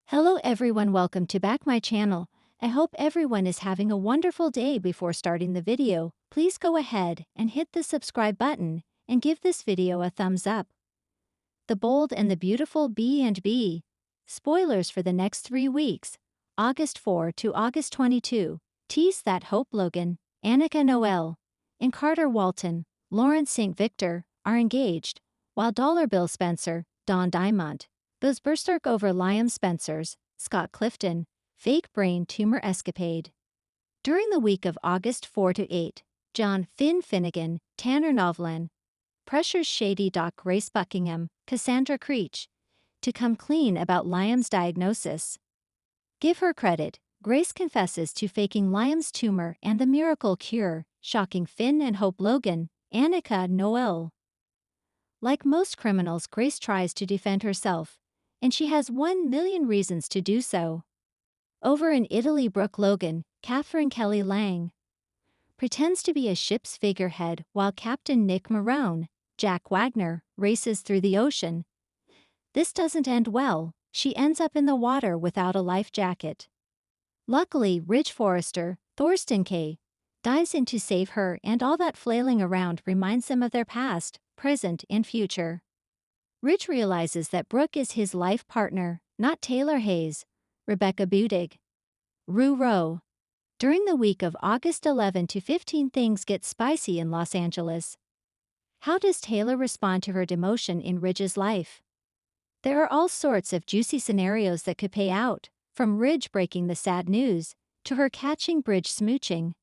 Hello everyone, welcome to back my channel. I hope everyone is having a wonderful day. Before starting the video, please go ahead and hit the subscribe button and give this video a thumbs up. The Bold and the Beautiful B&B. Spoilers for the next 3 weeks, August 4 to August 22, tease that Hope Logan, Annika Noel, and Carter Walton, Lawrence St. Victor, are engaged, while Dollar Bill Spencer, Don Diamond, Buzz Berserk over Liam Spencer's, Scott Clifton, fake brain tumor escapade. During the week of August 4 to 8, John Finn Finnegan, Tanner Novlan, pressures shady doc Grace Buckingham, Cassandra Creech, to come clean about Liam's diagnosis. Give her credit, Grace confesses to faking Liam's tumor and the miracle cure, shocking Finn and Hope Logan, Annika Noel. Like most criminals, Grace tries to defend herself, and she has 1,000,000 reasons to do so. Over in Italy, Brooke Logan, Catherine Kelly Lang, pretends to be a ship's figurehead while Captain Nick Marone, Jack Wagner, races through the ocean. This doesn't end well. She ends up in the water without a life jacket. Luckily, Ridge Forrester, Thorsten Kaye, dives in to save her, and all that flailing around reminds them of their past, present, and future. Ridge realizes that Brooke is his life partner, not Taylor Hayes, Rebecca Budig. Row. During the week of August 11 to 15, things get spicy in Los Angeles. How does Taylor respond to her demotion in Ridge's life? There are all sorts of juicy scenarios that could pay out, from Ridge breaking the sad news to her catching Bridge smooching.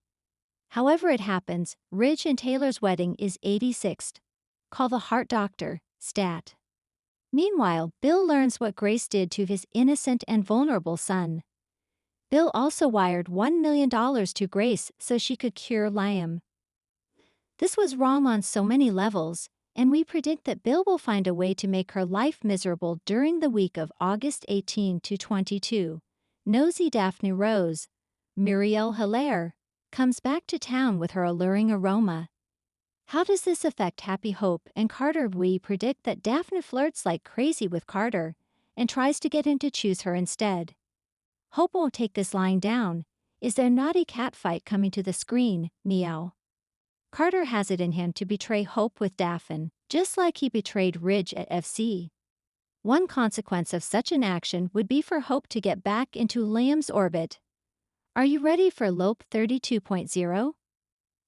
However it happens, Ridge and Taylor's wedding is 86th. Call the heart doctor, stat. Meanwhile, Bill learns what Grace did to his innocent and vulnerable son. Bill also wired $1,000,000 to Grace so she could cure Liam. This was wrong on so many levels, and we predict that Bill will find a way to make her life miserable during the week of August 18 to 22. Nosy Daphne Rose, Muriel Hilaire, comes back to town with her alluring aroma. How does this affect Happy Hope and Carter? We predict that Daphne flirts like crazy with Carter and tries to get him to choose her instead. Hope won't take this lying down. Is there naughty cat fight coming to the screen? Meow. Carter has it in him to betray Hope with Daphne, just like he betrayed Ridge at FC. One consequence of such an action would be for Hope to get back into Liam's orbit. Are you ready for Lope 32.0?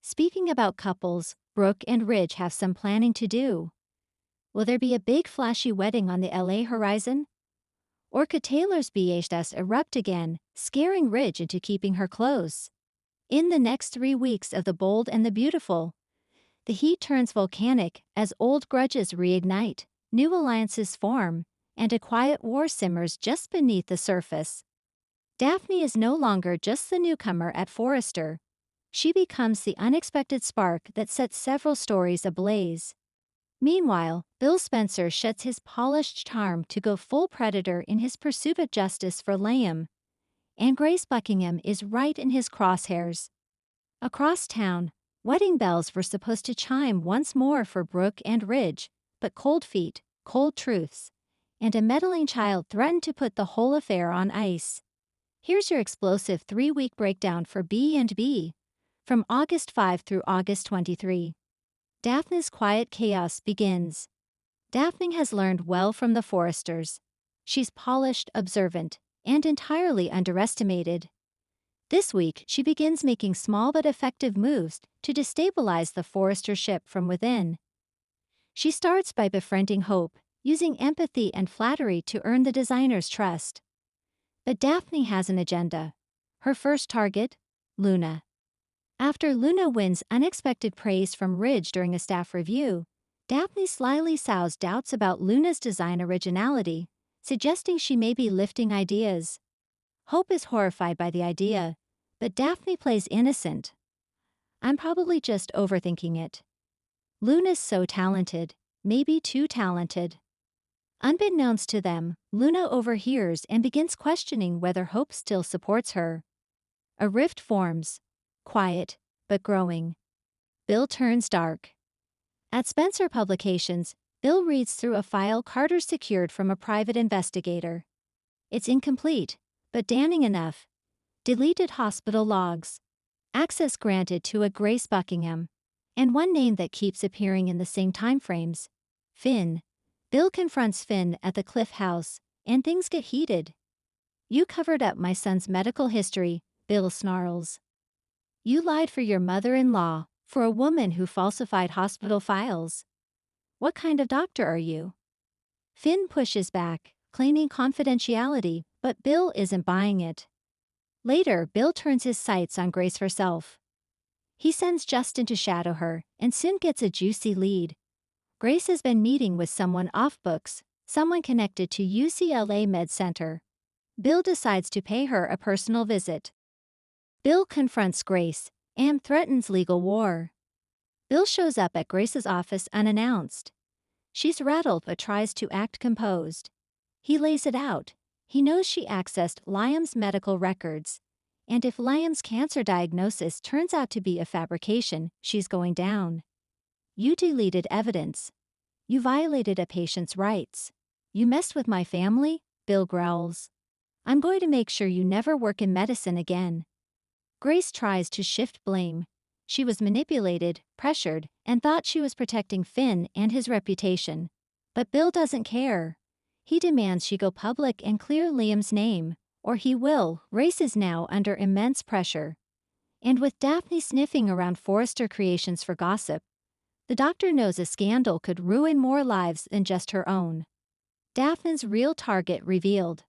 Speaking about couples, Brooke and Ridge have some planning to do. Will there be a big flashy wedding on the LA horizon? Or could Taylor's BHS erupt again, scaring Ridge into keeping her close? In the next 3 weeks of The Bold and the Beautiful, the heat turns volcanic as old grudges reignite, new alliances form, and a quiet war simmers just beneath the surface. Daphne is no longer just the newcomer at Forrester. She becomes the unexpected spark that sets several stories ablaze. Meanwhile, Bill Spencer sheds his polished charm to go full predator in his pursuit of justice for Liam. And Grace Buckingham is right in his crosshairs. Across town, wedding bells were supposed to chime once more for Brooke and Ridge, but cold feet, cold truths, and a meddling child threatened to put the whole affair on ice. Here's your explosive 3-week breakdown for B&B. From August 5 through August 23. Daphne's quiet chaos begins. Daphne has learned well from the Forresters. She's polished, observant, and entirely underestimated. This week, she begins making small but effective moves to destabilize the Forrester ship from within. She starts by befriending Hope, using empathy and flattery to earn the designer's trust. But Daphne has an agenda. Her first target? Luna. After Luna wins unexpected praise from Ridge during a staff review, Daphne slyly sows doubts about Luna's design originality, suggesting she may be lifting ideas. Hope is horrified by the idea, but Daphne plays innocent. I'm probably just overthinking it. Luna's so talented, maybe too talented. Unbeknownst to them, Luna overhears and begins questioning whether Hope still supports her. A rift forms. Quiet, but growing. Bill turns dark. At Spencer Publications, Bill reads through a file Carter secured from a private investigator. It's incomplete, but damning enough. Deleted hospital logs. Access granted to a Grace Buckingham. And one name that keeps appearing in the same timeframes. Finn. Bill confronts Finn at the Cliff House, and things get heated. You covered up my son's medical history, Bill snarls. You lied for your mother-in-law, for a woman who falsified hospital files. What kind of doctor are you? Finn pushes back, claiming confidentiality, but Bill isn't buying it. Later, Bill turns his sights on Grace herself. He sends Justin to shadow her, and soon gets a juicy lead. Grace has been meeting with someone off books, someone connected to UCLA Med Center. Bill decides to pay her a personal visit. Bill confronts Grace and threatens legal war. Bill shows up at Grace's office unannounced. She's rattled but tries to act composed. He lays it out. He knows she accessed Liam's medical records, and if Liam's cancer diagnosis turns out to be a fabrication, she's going down. You deleted evidence. You violated a patient's rights. You messed with my family, Bill growls. I'm going to make sure you never work in medicine again. Grace tries to shift blame. She was manipulated, pressured, and thought she was protecting Finn and his reputation. But Bill doesn't care. He demands she go public and clear Liam's name, or he will. Grace is now under immense pressure. And with Daphne sniffing around Forrester Creations for gossip, the doctor knows a scandal could ruin more lives than just her own. Daphne's real target revealed.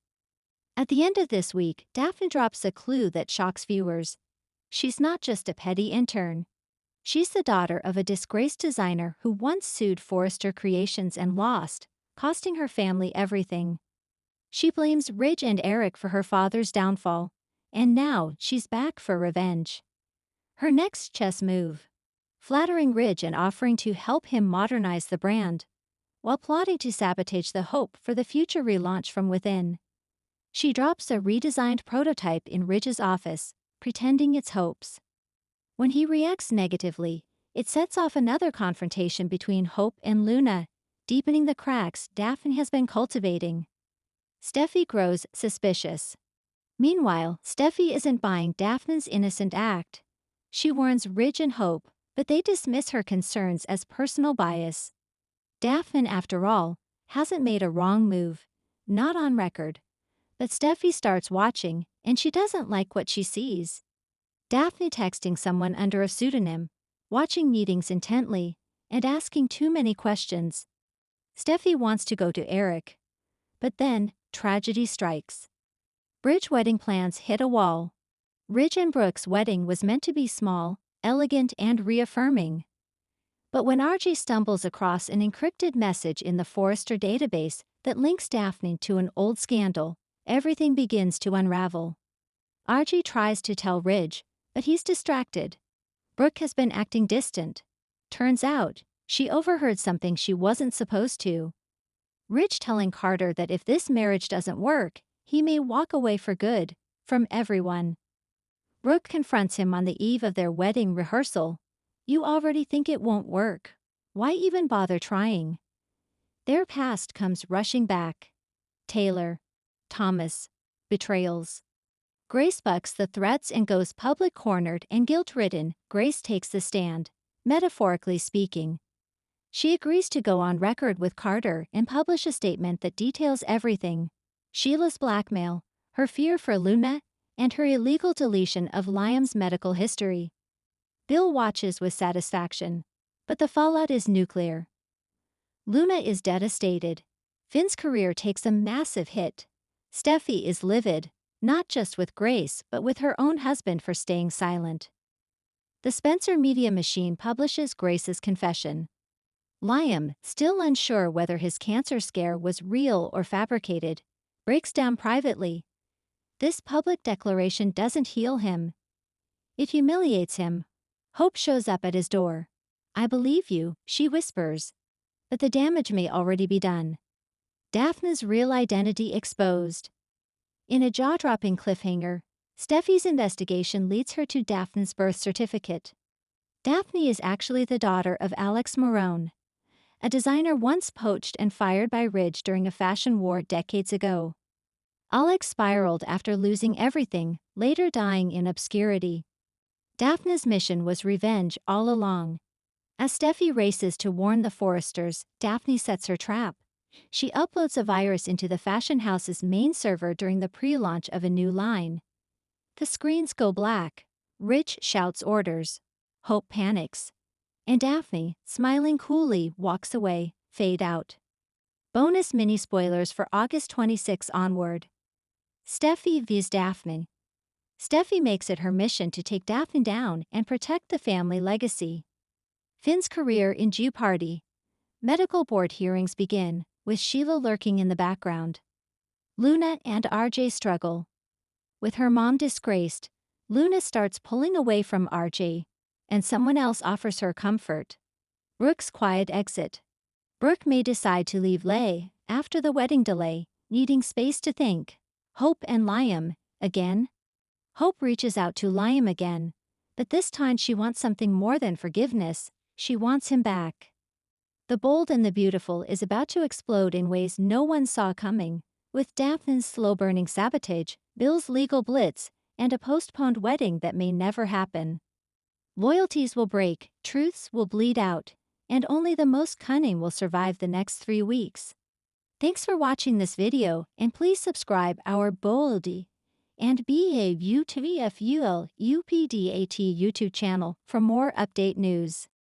At the end of this week, Daphne drops a clue that shocks viewers. She's not just a petty intern. She's the daughter of a disgraced designer who once sued Forrester Creations and lost, costing her family everything. She blames Ridge and Eric for her father's downfall, and now she's back for revenge. Her next chess move: flattering Ridge and offering to help him modernize the brand, while plotting to sabotage the hope for the future relaunch from within. She drops a redesigned prototype in Ridge's office, pretending it's Hope's. When he reacts negatively, it sets off another confrontation between Hope and Luna, deepening the cracks Daphne has been cultivating. Steffi grows suspicious. Meanwhile, Steffi isn't buying Daphne's innocent act. She warns Ridge and Hope, but they dismiss her concerns as personal bias. Daphne, after all, hasn't made a wrong move, not on record. But Steffi starts watching, and she doesn't like what she sees. Daphne texting someone under a pseudonym, watching meetings intently, and asking too many questions. Steffi wants to go to Eric. But then, tragedy strikes. Bridge wedding plans hit a wall. Ridge and Brooke's wedding was meant to be small, elegant, and reaffirming. But when RJ stumbles across an encrypted message in the Forrester database that links Daphne to an old scandal, everything begins to unravel. RJ tries to tell Ridge, but he's distracted. Brooke has been acting distant. Turns out, she overheard something she wasn't supposed to. Ridge telling Carter that if this marriage doesn't work, he may walk away for good, from everyone. Brooke confronts him on the eve of their wedding rehearsal. You already think it won't work. Why even bother trying? Their past comes rushing back. Taylor. Thomas. Betrayals. Grace bucks the threats and goes public. Cornered and guilt-ridden, Grace takes the stand, metaphorically speaking. She agrees to go on record with Carter and publish a statement that details everything: Sheila's blackmail, her fear for Luna, and her illegal deletion of Liam's medical history. Bill watches with satisfaction, but the fallout is nuclear. Luna is devastated. Finn's career takes a massive hit. Steffi is livid, not just with Grace but with her own husband for staying silent. The Spencer Media Machine publishes Grace's confession. Liam, still unsure whether his cancer scare was real or fabricated, breaks down privately. This public declaration doesn't heal him. It humiliates him. Hope shows up at his door. I believe you, she whispers. But the damage may already be done. Daphne's real identity exposed. In a jaw-dropping cliffhanger, Steffi's investigation leads her to Daphne's birth certificate. Daphne is actually the daughter of Alex Marone, a designer once poached and fired by Ridge during a fashion war decades ago. Alex spiraled after losing everything, later dying in obscurity. Daphne's mission was revenge all along. As Steffi races to warn the Foresters, Daphne sets her trap. She uploads a virus into the fashion house's main server during the pre-launch of a new line. The screens go black. Rich shouts orders. Hope panics. And Daphne, smiling coolly, walks away, fade out. Bonus mini spoilers for August 26 onward. Steffi vs Daphne. Steffi makes it her mission to take Daphne down and protect the family legacy. Finn's career in Jeopardy. Medical board hearings begin, with Sheila lurking in the background. Luna and RJ struggle. With her mom disgraced, Luna starts pulling away from RJ, and someone else offers her comfort. Brooke's quiet exit. Brooke may decide to leave Leigh after the wedding delay, needing space to think. Hope and Liam, again? Hope reaches out to Liam again, but this time she wants something more than forgiveness. She wants him back. The Bold and the Beautiful is about to explode in ways no one saw coming, with Daphne's slow-burning sabotage, Bill's legal blitz, and a postponed wedding that may never happen. Loyalties will break, truths will bleed out, and only the most cunning will survive the next 3 weeks. Thanks for watching this video, and please subscribe our Boldy and BAUTVFUL UPDAT YouTube channel for more update news.